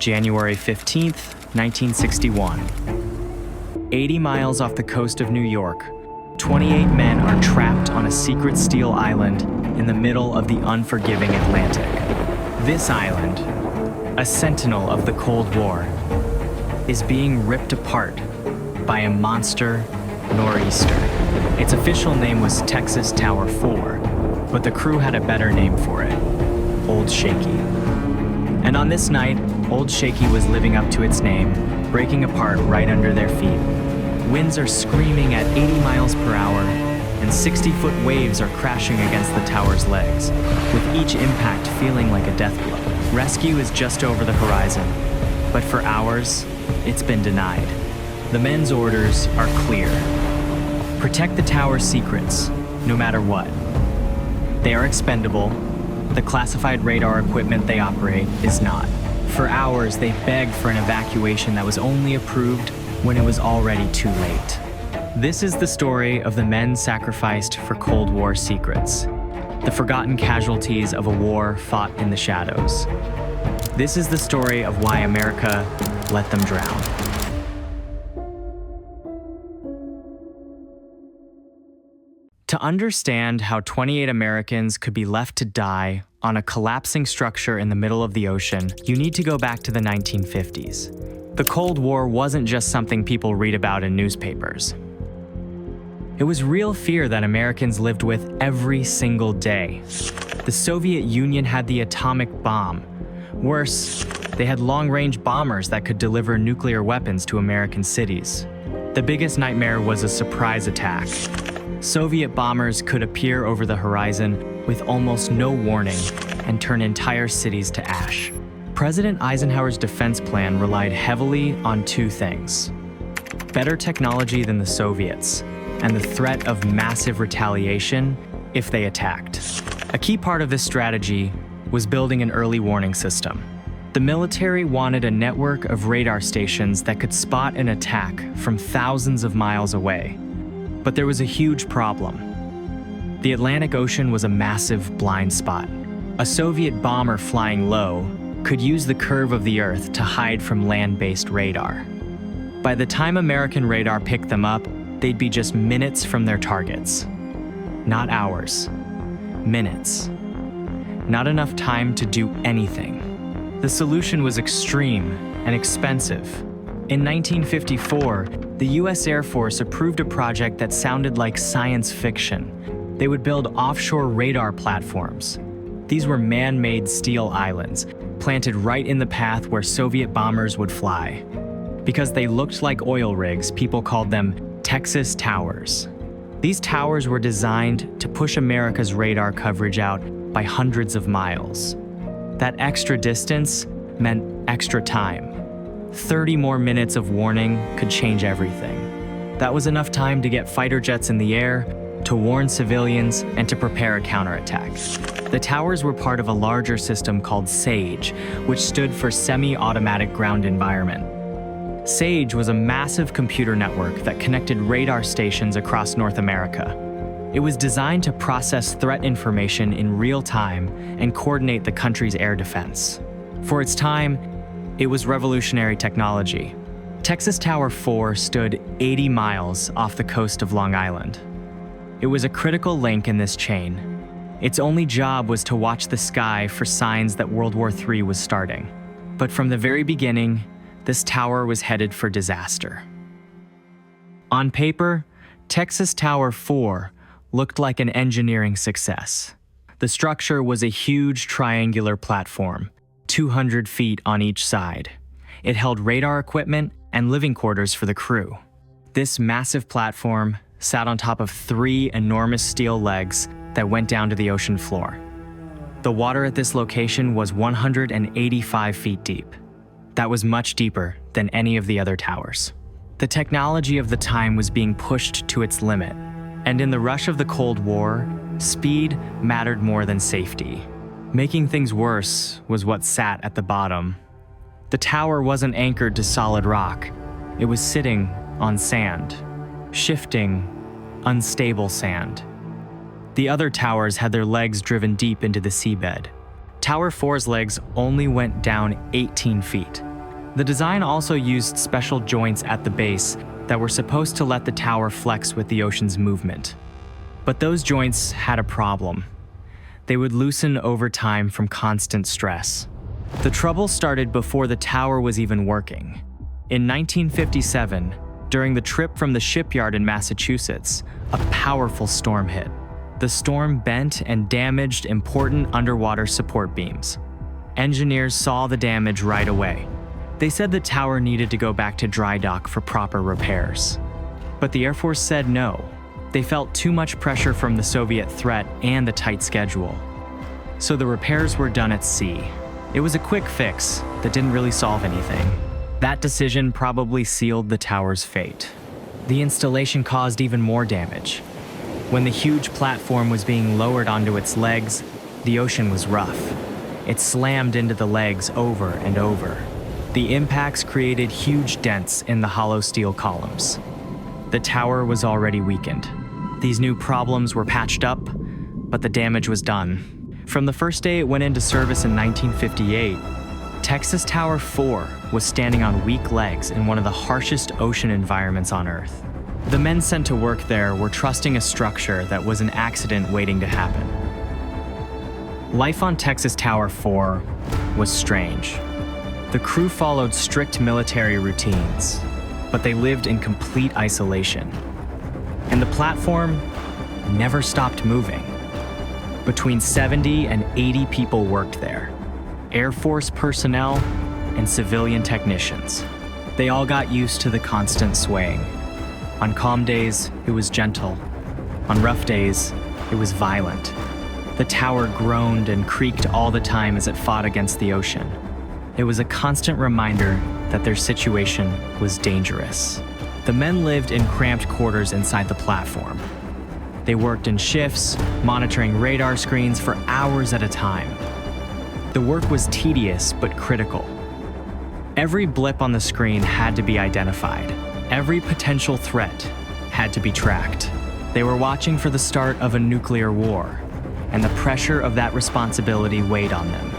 January 15th, 1961. 80 miles off the coast of New York, 28 men are trapped on a secret steel island in the middle of the unforgiving Atlantic. This island, a sentinel of the Cold War, is being ripped apart by a monster nor'easter. Its official name was Texas Tower 4, but the crew had a better name for it, Old Shaky. And on this night, Old Shaky was living up to its name, breaking apart right under their feet. Winds are screaming at 80 miles per hour, and 60-foot waves are crashing against the tower's legs, with each impact feeling like a death blow. Rescue is just over the horizon, but for hours, it's been denied. The men's orders are clear. Protect the tower's secrets, no matter what. They are expendable. The classified radar equipment they operate is not. For hours, they begged for an evacuation that was only approved when it was already too late. This is the story of the men sacrificed for Cold War secrets, the forgotten casualties of a war fought in the shadows. This is the story of why America let them drown. To understand how 28 Americans could be left to die on a collapsing structure in the middle of the ocean, you need to go back to the 1950s. The Cold War wasn't just something people read about in newspapers. It was real fear that Americans lived with every single day. The Soviet Union had the atomic bomb. Worse, they had long-range bombers that could deliver nuclear weapons to American cities. The biggest nightmare was a surprise attack. Soviet bombers could appear over the horizon with almost no warning and turn entire cities to ash. President Eisenhower's defense plan relied heavily on two things: better technology than the Soviets, and the threat of massive retaliation if they attacked. A key part of this strategy was building an early warning system. The military wanted a network of radar stations that could spot an attack from thousands of miles away. But there was a huge problem. The Atlantic Ocean was a massive blind spot. A Soviet bomber flying low could use the curve of the Earth to hide from land-based radar. By the time American radar picked them up, they'd be just minutes from their targets. Not hours, minutes. Not enough time to do anything. The solution was extreme and expensive. In 1954, the US Air Force approved a project that sounded like science fiction. They would build offshore radar platforms. These were man-made steel islands, planted right in the path where Soviet bombers would fly. Because they looked like oil rigs, people called them Texas Towers. These towers were designed to push America's radar coverage out by hundreds of miles. That extra distance meant extra time. 30 more minutes of warning could change everything. That was enough time to get fighter jets in the air, to warn civilians, and to prepare a counterattack. The towers were part of a larger system called SAGE, which stood for Semi-Automatic Ground Environment. SAGE was a massive computer network that connected radar stations across North America. It was designed to process threat information in real time and coordinate the country's air defense. For its time, it was revolutionary technology. Texas Tower 4 stood 80 miles off the coast of Long Island. It was a critical link in this chain. Its only job was to watch the sky for signs that World War III was starting. But from the very beginning, this tower was headed for disaster. On paper, Texas Tower 4 looked like an engineering success. The structure was a huge triangular platform, 200 feet on each side. It held radar equipment and living quarters for the crew. This massive platform sat on top of 3 enormous steel legs that went down to the ocean floor. The water at this location was 185 feet deep. That was much deeper than any of the other towers. The technology of the time was being pushed to its limit, and in the rush of the Cold War, speed mattered more than safety. Making things worse was what sat at the bottom. The tower wasn't anchored to solid rock. It was sitting on sand, shifting, unstable sand. The other towers had their legs driven deep into the seabed. Tower 4's legs only went down 18 feet. The design also used special joints at the base that were supposed to let the tower flex with the ocean's movement. But those joints had a problem. They would loosen over time from constant stress. The trouble started before the tower was even working. In 1957, during the trip from the shipyard in Massachusetts, a powerful storm hit. The storm bent and damaged important underwater support beams. Engineers saw the damage right away. They said the tower needed to go back to dry dock for proper repairs. But the Air Force said no. They felt too much pressure from the Soviet threat and the tight schedule. So the repairs were done at sea. It was a quick fix that didn't really solve anything. That decision probably sealed the tower's fate. The installation caused even more damage. When the huge platform was being lowered onto its legs, the ocean was rough. It slammed into the legs over and over. The impacts created huge dents in the hollow steel columns. The tower was already weakened. These new problems were patched up, but the damage was done. From the first day it went into service in 1958, Texas Tower 4 was standing on weak legs in one of the harshest ocean environments on Earth. The men sent to work there were trusting a structure that was an accident waiting to happen. Life on Texas Tower 4 was strange. The crew followed strict military routines, but they lived in complete isolation. And the platform never stopped moving. Between 70 and 80 people worked there, Air Force personnel and civilian technicians. They all got used to the constant swaying. On calm days, it was gentle. On rough days, it was violent. The tower groaned and creaked all the time as it fought against the ocean. It was a constant reminder that their situation was dangerous. The men lived in cramped quarters inside the platform. They worked in shifts, monitoring radar screens for hours at a time. The work was tedious but critical. Every blip on the screen had to be identified. Every potential threat had to be tracked. They were watching for the start of a nuclear war, and the pressure of that responsibility weighed on them.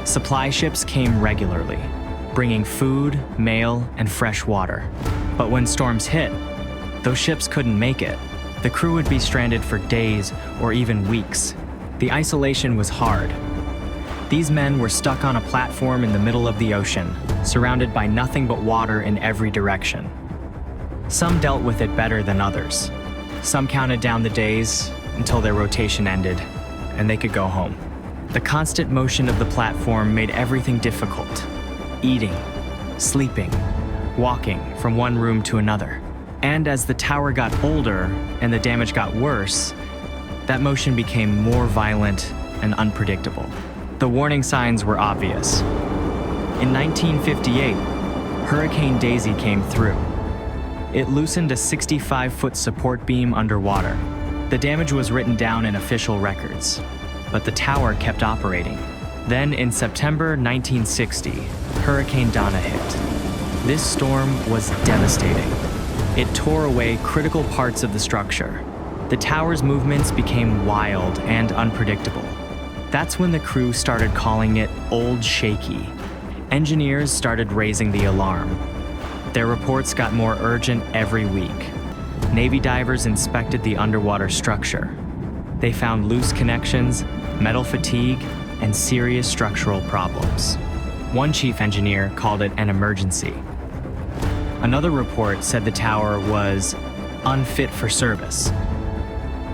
Supply ships came regularly, bringing food, mail, and fresh water. But when storms hit, those ships couldn't make it. The crew would be stranded for days or even weeks. The isolation was hard. These men were stuck on a platform in the middle of the ocean, surrounded by nothing but water in every direction. Some dealt with it better than others. Some counted down the days until their rotation ended, and they could go home. The constant motion of the platform made everything difficult. Eating, sleeping, walking from one room to another. And as the tower got older and the damage got worse, that motion became more violent and unpredictable. The warning signs were obvious. In 1958, Hurricane Daisy came through. It loosened a 65-foot support beam underwater. The damage was written down in official records, but the tower kept operating. Then in September 1960, Hurricane Donna hit. This storm was devastating. It tore away critical parts of the structure. The tower's movements became wild and unpredictable. That's when the crew started calling it Old Shaky. Engineers started raising the alarm. Their reports got more urgent every week. Navy divers inspected the underwater structure. They found loose connections, metal fatigue, and serious structural problems. One chief engineer called it an emergency. Another report said the tower was unfit for service.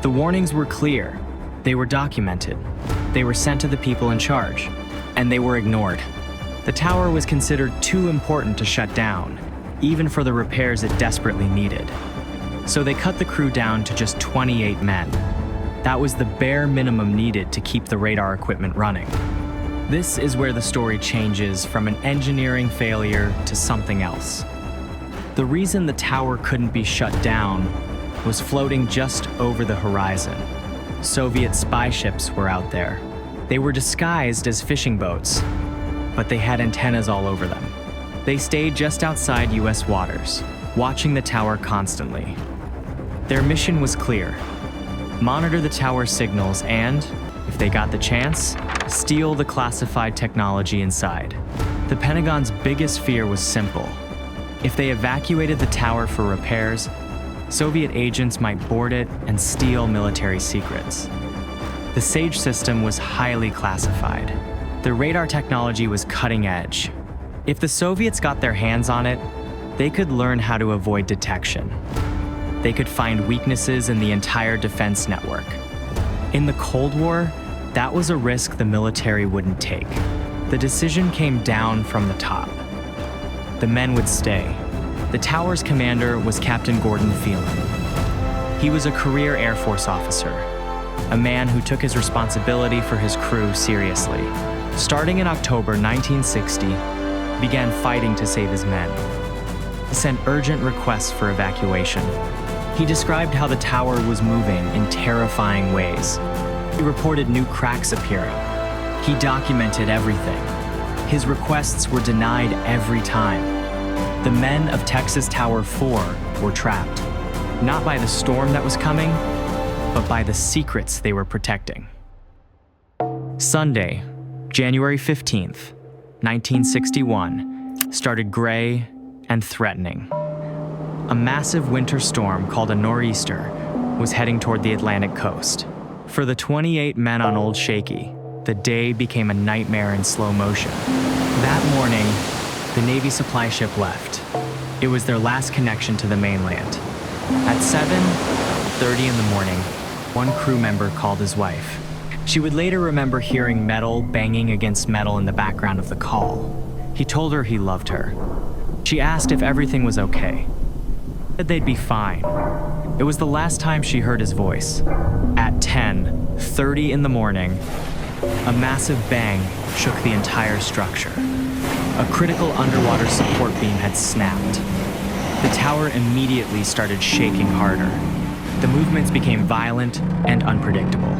The warnings were clear. They were documented. They were sent to the people in charge, and they were ignored. The tower was considered too important to shut down, even for the repairs it desperately needed. So they cut the crew down to just 28 men. That was the bare minimum needed to keep the radar equipment running. This is where the story changes from an engineering failure to something else. The reason the tower couldn't be shut down was floating just over the horizon. Soviet spy ships were out there. They were disguised as fishing boats, but they had antennas all over them. They stayed just outside US waters, watching the tower constantly. Their mission was clear: monitor the tower signals and, if they got the chance, steal the classified technology inside. The Pentagon's biggest fear was simple. If they evacuated the tower for repairs, Soviet agents might board it and steal military secrets. The SAGE system was highly classified. The radar technology was cutting edge. If the Soviets got their hands on it, they could learn how to avoid detection. They could find weaknesses in the entire defense network. In the Cold War, that was a risk the military wouldn't take. The decision came down from the top. The men would stay. The tower's commander was Captain Gordon Phelan. He was a career Air Force officer, a man who took his responsibility for his crew seriously. Starting in October 1960, he began fighting to save his men. He sent urgent requests for evacuation. He described how the tower was moving in terrifying ways. He reported new cracks appearing. He documented everything. His requests were denied every time. The men of Texas Tower 4 were trapped, not by the storm that was coming, but by the secrets they were protecting. Sunday, January 15th, 1961, started gray and threatening. A massive winter storm called a nor'easter was heading toward the Atlantic coast. For the 28 men on Old Shaky, the day became a nightmare in slow motion. That morning, the Navy supply ship left. It was their last connection to the mainland. At 7:30 in the morning, one crew member called his wife. She would later remember hearing metal banging against metal in the background of the call. He told her he loved her. She asked if everything was okay. He said they'd be fine. It was the last time she heard his voice. At 10:30 in the morning, a massive bang shook the entire structure. A critical underwater support beam had snapped. The tower immediately started shaking harder. The movements became violent and unpredictable.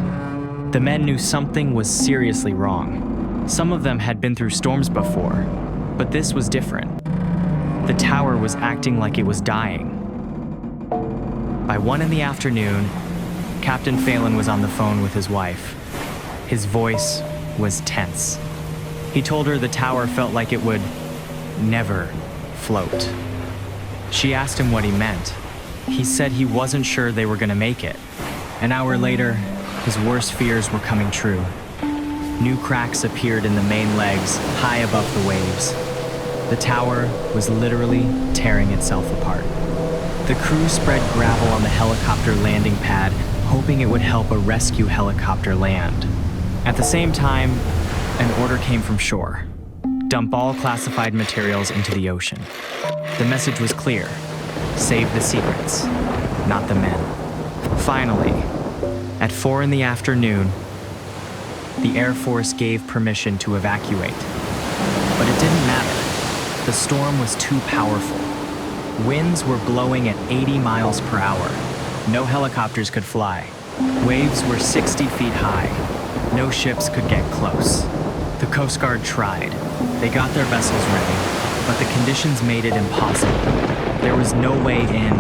The men knew something was seriously wrong. Some of them had been through storms before, but this was different. The tower was acting like it was dying. By 1 in the afternoon, Captain Phelan was on the phone with his wife. His voice was tense. He told her the tower felt like it would never float. She asked him what he meant. He said he wasn't sure they were going to make it. An hour later, his worst fears were coming true. New cracks appeared in the main legs, high above the waves. The tower was literally tearing itself apart. The crew spread gravel on the helicopter landing pad, hoping it would help a rescue helicopter land. At the same time, an order came from shore. Dump all classified materials into the ocean. The message was clear. Save the secrets, not the men. Finally, at 4 in the afternoon, the Air Force gave permission to evacuate. But it didn't matter. The storm was too powerful. Winds were blowing at 80 miles per hour. No helicopters could fly. Waves were 60 feet high. No ships could get close. The Coast Guard tried. They got their vessels ready, but the conditions made it impossible. There was no way in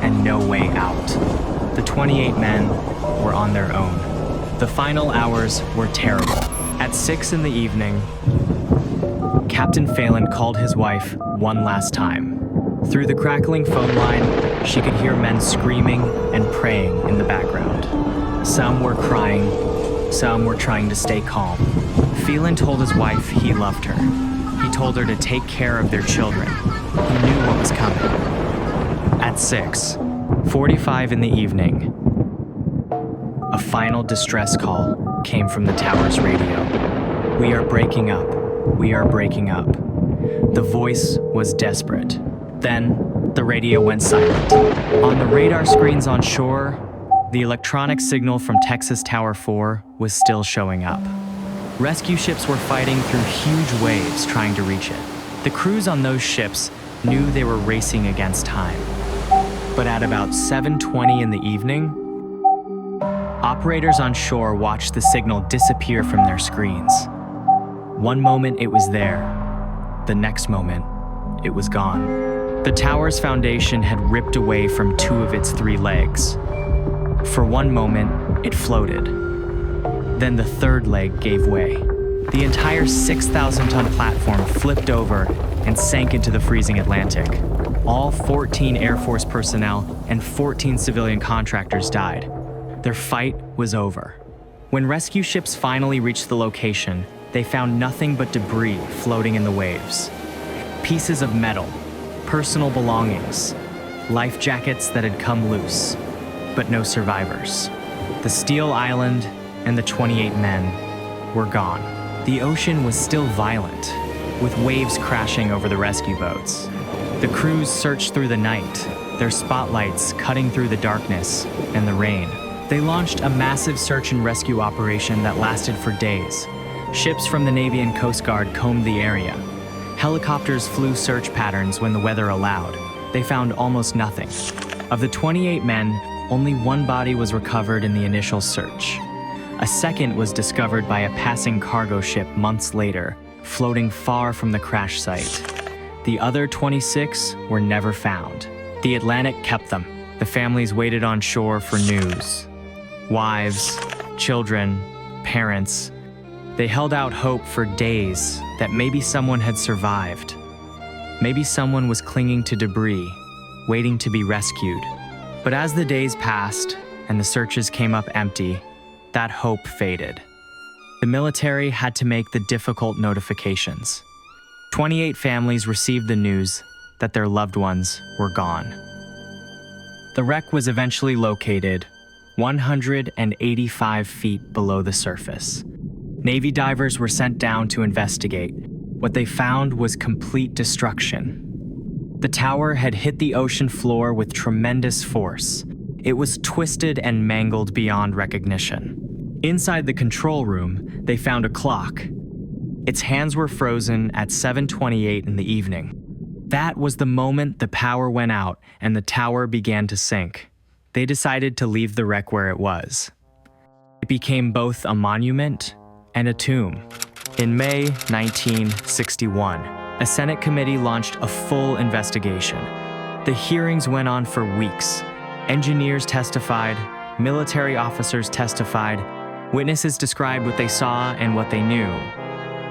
and no way out. The 28 men were on their own. The final hours were terrible. At 6 in the evening, Captain Phelan called his wife one last time. Through the crackling phone line, she could hear men screaming and praying in the background. Some were crying, some were trying to stay calm. Phelan told his wife he loved her. He told her to take care of their children. He knew what was coming. At 6:45 in the evening, a final distress call came from the tower's radio. "We are breaking up. We are breaking up." The voice was desperate. Then, the radio went silent. On the radar screens on shore, the electronic signal from Texas Tower 4 was still showing up. Rescue ships were fighting through huge waves trying to reach it. The crews on those ships knew they were racing against time. But at about 7:20 in the evening, operators on shore watched the signal disappear from their screens. One moment it was there, the next moment it was gone. The tower's foundation had ripped away from 2 of its 3 legs. For one moment, it floated. Then the 3rd leg gave way. The entire 6,000-ton platform flipped over and sank into the freezing Atlantic. All 14 Air Force personnel and 14 civilian contractors died. Their fight was over. When rescue ships finally reached the location, they found nothing but debris floating in the waves. Pieces of metal, personal belongings, life jackets that had come loose, but no survivors. The steel island and the 28 men were gone. The ocean was still violent, with waves crashing over the rescue boats. The crews searched through the night, their spotlights cutting through the darkness and the rain. They launched a massive search and rescue operation that lasted for days. Ships from the Navy and Coast Guard combed the area. Helicopters flew search patterns when the weather allowed. They found almost nothing. Of the 28 men, only one body was recovered in the initial search. A second was discovered by a passing cargo ship months later, floating far from the crash site. The other 26 were never found. The Atlantic kept them. The families waited on shore for news. Wives, children, parents. They held out hope for days that maybe someone had survived. Maybe someone was clinging to debris, waiting to be rescued. But as the days passed and the searches came up empty, that hope faded. The military had to make the difficult notifications. 28 families received the news that their loved ones were gone. The wreck was eventually located 185 feet below the surface. Navy divers were sent down to investigate. What they found was complete destruction. The tower had hit the ocean floor with tremendous force. It was twisted and mangled beyond recognition. Inside the control room, they found a clock. Its hands were frozen at 7:28 in the evening. That was the moment the power went out and the tower began to sink. They decided to leave the wreck where it was. It became both a monument and a tomb. In May 1961, a Senate committee launched a full investigation. The hearings went on for weeks. Engineers testified, military officers testified, witnesses described what they saw and what they knew.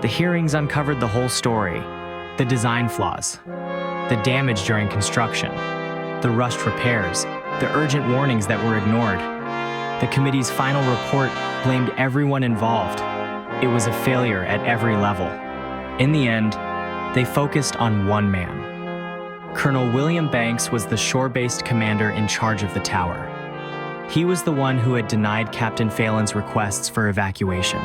The hearings uncovered the whole story: the design flaws, the damage during construction, the rushed repairs, the urgent warnings that were ignored. The committee's final report blamed everyone involved. It was a failure at every level. In the end, they focused on one man. Colonel William Banks was the shore-based commander in charge of the tower. He was the one who had denied Captain Phelan's requests for evacuation.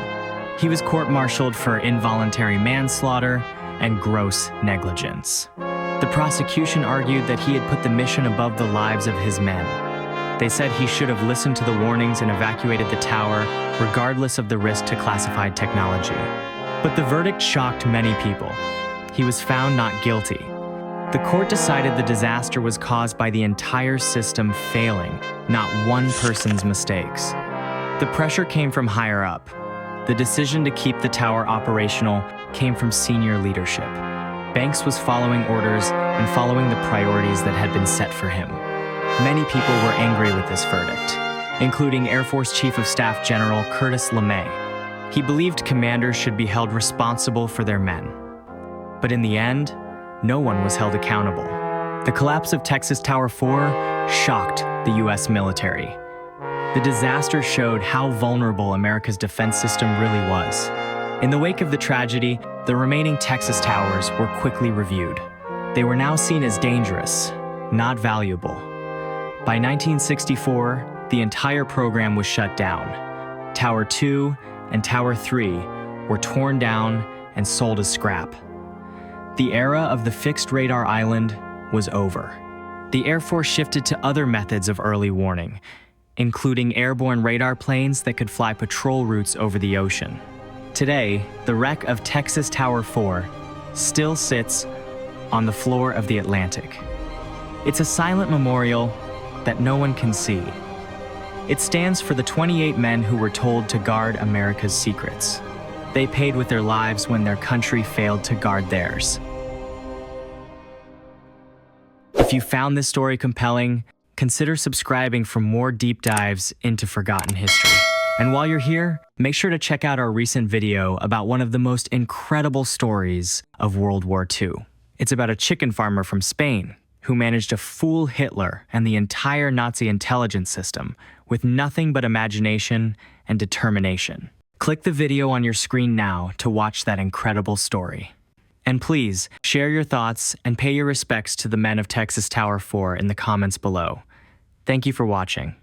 He was court-martialed for involuntary manslaughter and gross negligence. The prosecution argued that he had put the mission above the lives of his men. They said he should have listened to the warnings and evacuated the tower, regardless of the risk to classified technology. But the verdict shocked many people. He was found not guilty. The court decided the disaster was caused by the entire system failing, not one person's mistakes. The pressure came from higher up. The decision to keep the tower operational came from senior leadership. Banks was following orders and following the priorities that had been set for him. Many people were angry with this verdict, including Air Force Chief of Staff General Curtis LeMay. He believed commanders should be held responsible for their men. But in the end, no one was held accountable. The collapse of Texas Tower 4 shocked the U.S. military. The disaster showed how vulnerable America's defense system really was. In the wake of the tragedy, the remaining Texas towers were quickly reviewed. They were now seen as dangerous, not valuable. By 1964, the entire program was shut down. Tower 2 and Tower 3 were torn down and sold as scrap. The era of the fixed radar island was over. The Air Force shifted to other methods of early warning, including airborne radar planes that could fly patrol routes over the ocean. Today, the wreck of Texas Tower 4 still sits on the floor of the Atlantic. It's a silent memorial that no one can see. It stands for the 28 men who were told to guard America's secrets. They paid with their lives when their country failed to guard theirs. If you found this story compelling, consider subscribing for more deep dives into forgotten history. And while you're here, make sure to check out our recent video about one of the most incredible stories of World War II. It's about a chicken farmer from Spain who managed to fool Hitler and the entire Nazi intelligence system with nothing but imagination and determination. Click the video on your screen now to watch that incredible story. And please, share your thoughts and pay your respects to the men of Texas Tower 4 in the comments below. Thank you for watching.